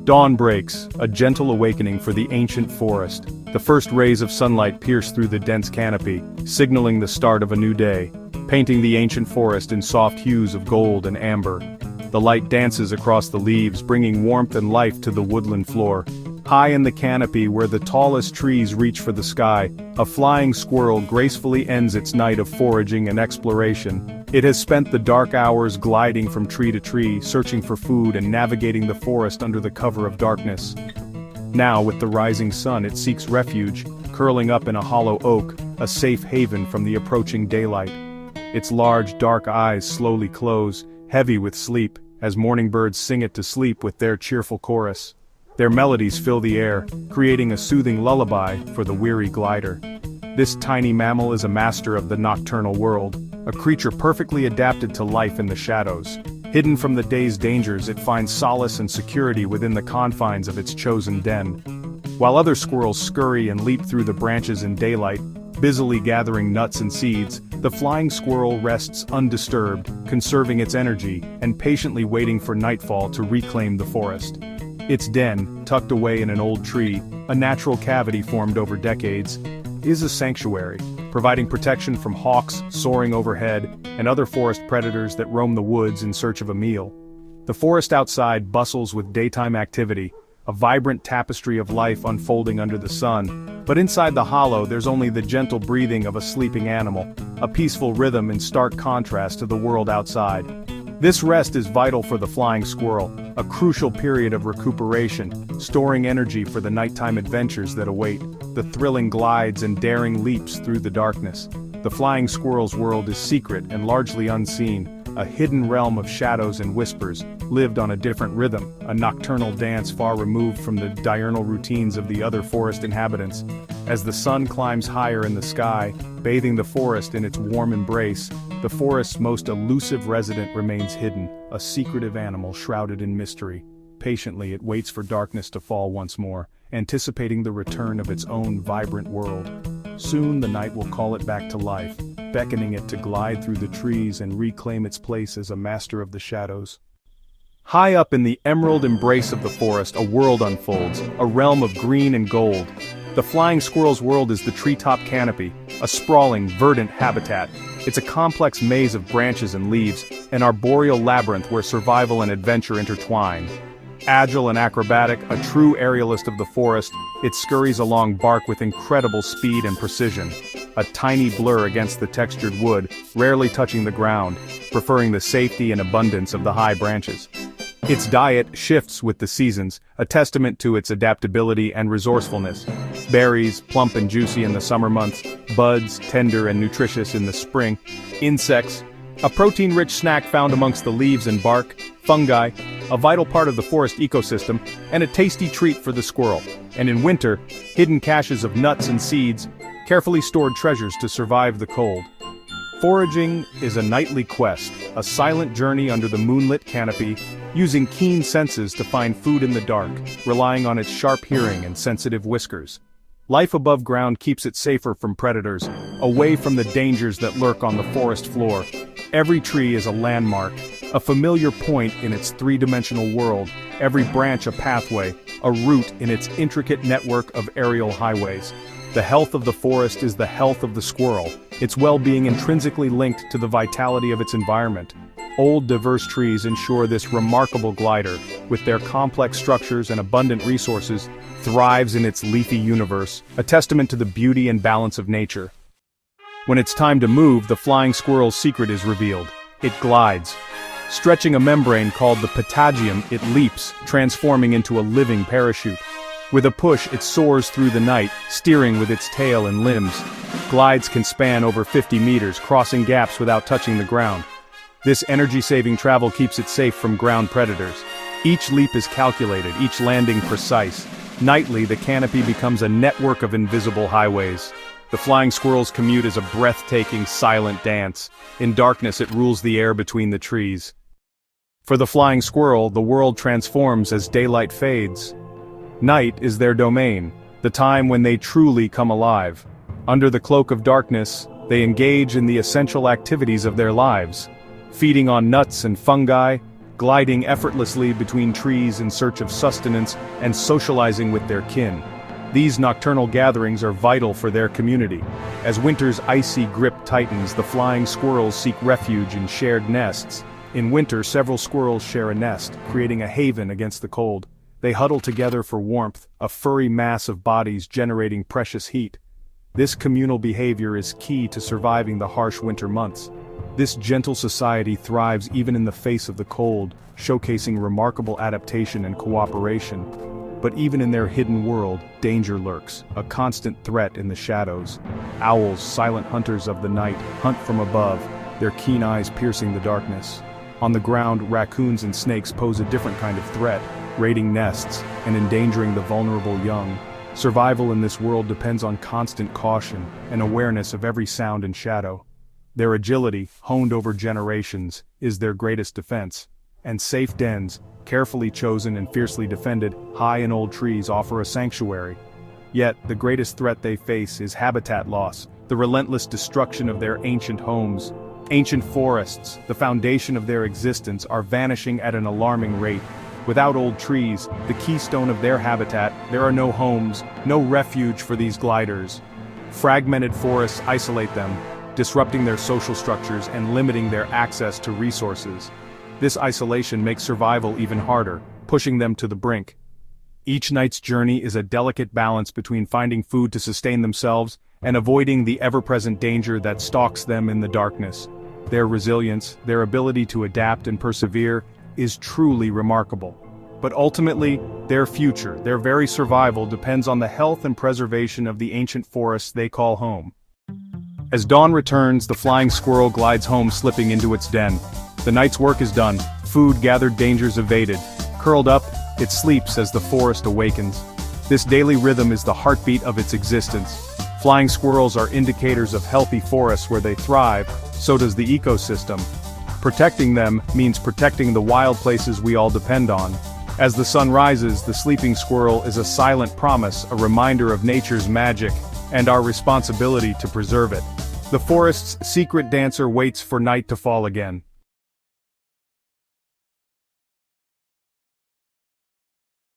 Dawn breaks, a gentle awakening for the ancient forest. The first rays of sunlight pierce through the dense canopy, signaling the start of a new day, painting the ancient forest in soft hues of gold and amber. The light dances across the leaves, bringing warmth and life to the woodland floor. High in the canopy where the tallest trees reach for the sky, a flying squirrel gracefully ends its night of foraging and exploration. It has spent the dark hours gliding from tree to tree, searching for food and navigating the forest under the cover of darkness. Now, with the rising sun, it seeks refuge, curling up in a hollow oak, a safe haven from the approaching daylight. Its large, dark eyes slowly close, heavy with sleep, as morning birds sing it to sleep with their cheerful chorus. Their melodies fill the air, creating a soothing lullaby for the weary glider. This tiny mammal is a master of the nocturnal world, a creature perfectly adapted to life in the shadows. Hidden from the day's dangers, it finds solace and security within the confines of its chosen den. While other squirrels scurry and leap through the branches in daylight, busily gathering nuts and seeds, the flying squirrel rests undisturbed, conserving its energy and patiently waiting for nightfall to reclaim the forest. Its den, tucked away in an old tree, a natural cavity formed over decades, is a sanctuary, providing protection from hawks soaring overhead and other forest predators that roam the woods in search of a meal. The forest outside bustles with daytime activity, a vibrant tapestry of life unfolding under the sun, but inside the hollow there's only the gentle breathing of a sleeping animal, a peaceful rhythm in stark contrast to the world outside. This rest is vital for the flying squirrel, a crucial period of recuperation, storing energy for the nighttime adventures that await, the thrilling glides and daring leaps through the darkness. The flying squirrel's world is secret and largely unseen, a hidden realm of shadows and whispers, lived on a different rhythm, a nocturnal dance far removed from the diurnal routines of the other forest inhabitants. As the sun climbs higher in the sky, bathing the forest in its warm embrace, the forest's most elusive resident remains hidden, a secretive animal shrouded in mystery. Patiently it waits for darkness to fall once more, anticipating the return of its own vibrant world. Soon the night will call it back to life, beckoning it to glide through the trees and reclaim its place as a master of the shadows. High up in the emerald embrace of the forest, a world unfolds, a realm of green and gold. The flying squirrel's world is the treetop canopy, a sprawling, verdant habitat. It's a complex maze of branches and leaves, an arboreal labyrinth where survival and adventure intertwine. Agile and acrobatic, a true aerialist of the forest, it scurries along bark with incredible speed and precision. A tiny blur against the textured wood, rarely touching the ground, preferring the safety and abundance of the high branches. Its diet shifts with the seasons, a testament to its adaptability and resourcefulness. Berries, plump and juicy in the summer months, buds, tender and nutritious in the spring. Insects, a protein-rich snack found amongst the leaves and bark. Fungi, a vital part of the forest ecosystem, and a tasty treat for the squirrel. And in winter, hidden caches of nuts and seeds, carefully stored treasures to survive the cold. Foraging is a nightly quest, a silent journey under the moonlit canopy, using keen senses to find food in the dark, relying on its sharp hearing and sensitive whiskers. Life above ground keeps it safer from predators, away from the dangers that lurk on the forest floor. Every tree is a landmark, a familiar point in its three-dimensional world, every branch a pathway, a route in its intricate network of aerial highways. The health of the forest is the health of the squirrel, its well-being intrinsically linked to the vitality of its environment. Old, diverse trees ensure this remarkable glider, with their complex structures and abundant resources, thrives in its leafy universe, a testament to the beauty and balance of nature. When it's time to move, the flying squirrel's secret is revealed. It glides. Stretching a membrane called the patagium, it leaps, transforming into a living parachute. With a push, it soars through the night, steering with its tail and limbs. Glides can span over 50 meters, crossing gaps without touching the ground. This energy-saving travel keeps it safe from ground predators. Each leap is calculated, each landing precise. Nightly, the canopy becomes a network of invisible highways. The flying squirrel's commute is a breathtaking, silent dance. In darkness, it rules the air between the trees. For the flying squirrel, the world transforms as daylight fades. Night is their domain, the time when they truly come alive. Under the cloak of darkness, they engage in the essential activities of their lives, feeding on nuts and fungi, gliding effortlessly between trees in search of sustenance and socializing with their kin. These nocturnal gatherings are vital for their community. As winter's icy grip tightens, the flying squirrels seek refuge in shared nests. In winter, several squirrels share a nest, creating a haven against the cold. They huddle together for warmth, a furry mass of bodies generating precious heat. This communal behavior is key to surviving the harsh winter months. This gentle society thrives even in the face of the cold, showcasing remarkable adaptation and cooperation. But even in their hidden world, danger lurks, a constant threat in the shadows. Owls, silent hunters of the night, hunt from above, their keen eyes piercing the darkness. On the ground, raccoons and snakes pose a different kind of threat, raiding nests and endangering the vulnerable young. Survival in this world depends on constant caution and awareness of every sound and shadow. Their agility, honed over generations, is their greatest defense. And safe dens, carefully chosen and fiercely defended, high in old trees offer a sanctuary. Yet, the greatest threat they face is habitat loss, the relentless destruction of their ancient homes. Ancient forests, the foundation of their existence, are vanishing at an alarming rate. Without old trees, the keystone of their habitat, there are no homes, no refuge for these gliders. Fragmented forests isolate them, disrupting their social structures and limiting their access to resources. This isolation makes survival even harder, pushing them to the brink. Each night's journey is a delicate balance between finding food to sustain themselves and avoiding the ever-present danger that stalks them in the darkness. Their resilience, their ability to adapt and persevere, is truly remarkable. But ultimately, their future, their very survival, depends on the health and preservation of the ancient forests they call home. As dawn returns, the flying squirrel glides home, slipping into its den. The night's work is done, food gathered, dangers evaded. Curled up, it sleeps as the forest awakens. This daily rhythm is the heartbeat of its existence. Flying squirrels are indicators of healthy forests where they thrive, so does the ecosystem. Protecting them means protecting the wild places we all depend on. As the sun rises, the sleeping squirrel is a silent promise, a reminder of nature's magic, and our responsibility to preserve it. The forest's secret dancer waits for night to fall again.